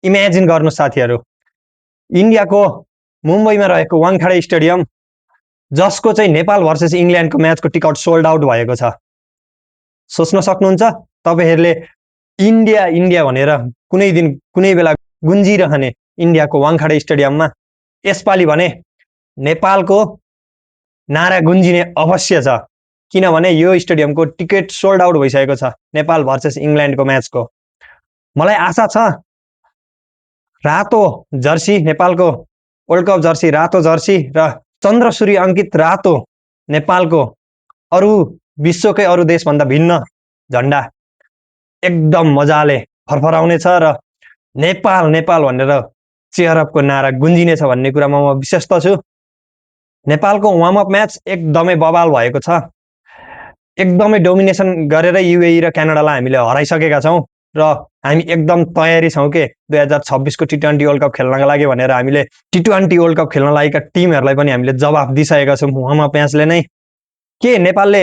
Imagine गर्नु साथीहरू, इन्डियाको मुम्बईमा रहेको वाङखाडे स्टेडियम, जसको चाहिँ नेपाल भर्सेस इङ्ल्यान्डको म्याचको टिकट सोल्ड आउट भएको छ। सोच्न सक्नुहुन्छ तपाईहरुले इन्डिया इन्डिया भनेर कुनै दिन कुनै बेला गुन्जिरहने इन्डियाको वाङखाडे स्टेडियममा यसपालि भने नेपालको नारा गुन्जिने अवश्य छ, किनभने यो स्टेडियमको टिकट सोल्ड आउट भइसकेको छ नेपाल भर्सेस इङ्ल्यान्डको म्याचको। मलाई आशा छ रातो जर्सी, नेपालको वर्ल्ड कप जर्सी, रातो जर्सी र चन्द्रसूर्य अंकित रातो नेपालको अरु विश्वकै अरु देशभन्दा भिन्न झण्डा एकदम मजाले फरफराउने छ र नेपाल नेपाल भनेर चेयरअपको नारा गुन्जिने छ भन्ने कुरामा म विश्वस्त छु। नेपालको वार्म अप म्याच एकदमै बवाल भएको छ। एकदमै डोमिनेसन गरेर युएई र क्यानाडालाई हामीले हराइसकेका छौं र हामी एकदम तयारी छौं के 2026 को टी20 वर्ल्ड कप खेल्नका लागि भनेर हामीले टी20 वर्ल्ड कप खेल्न लागेका टिमहरुलाई पनि हामीले जवाफ दिइसकेका छौं वार्म अप म्याचले नै। के नेपालले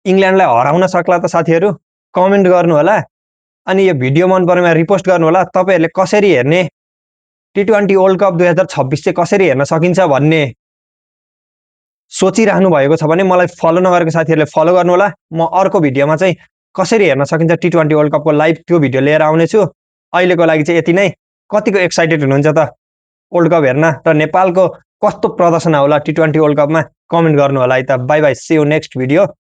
इङ्ल्यान्डलाई हराउन सक्ला त साथीहरु? कमेन्ट गर्नु होला। अनि यो भिडियो मन परेमा रिपोस्ट गर्नु होला। तपाईहरुले कसरी हेर्ने टी20 वर्ल्ड कप 2026 चाहिँ कसरी हेर्न सकिन्छ भन्ने सोचिराख्नु भएको छ भने मलाई फलो नगरेको साथीहरुले फलो गर्नु होला। म अर्को भिडियोमा चाहिँ कसरी हेर्न सकिन्छ टी20 वर्ल्ड कपको लाइभ त्यो भिडियो लिएर आउने छु। अहिलेको लागि चाहिँ यति नै। कतिको एक्साइटेड हुनुहुन्छ त वर्ल्ड कप हेर्न र नेपालको कस्तो प्रदर्शन होला टी20 वर्ल्ड कपमा कमेन्ट गर्नु होला है त। Bye bye, see you next video.